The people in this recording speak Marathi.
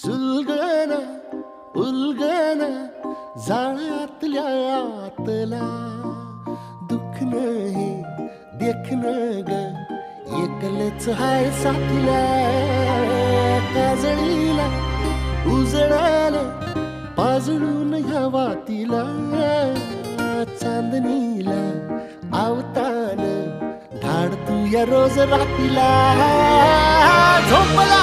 सुलगना उलगना जाळ्यातल्या आतला दुःख नाही देखण ग एकलच हाय साथीला काजळीला उजळाला पाजळून ह्या वातीला चांदणीला आवतान धाड तू या रोज रातीला झोपला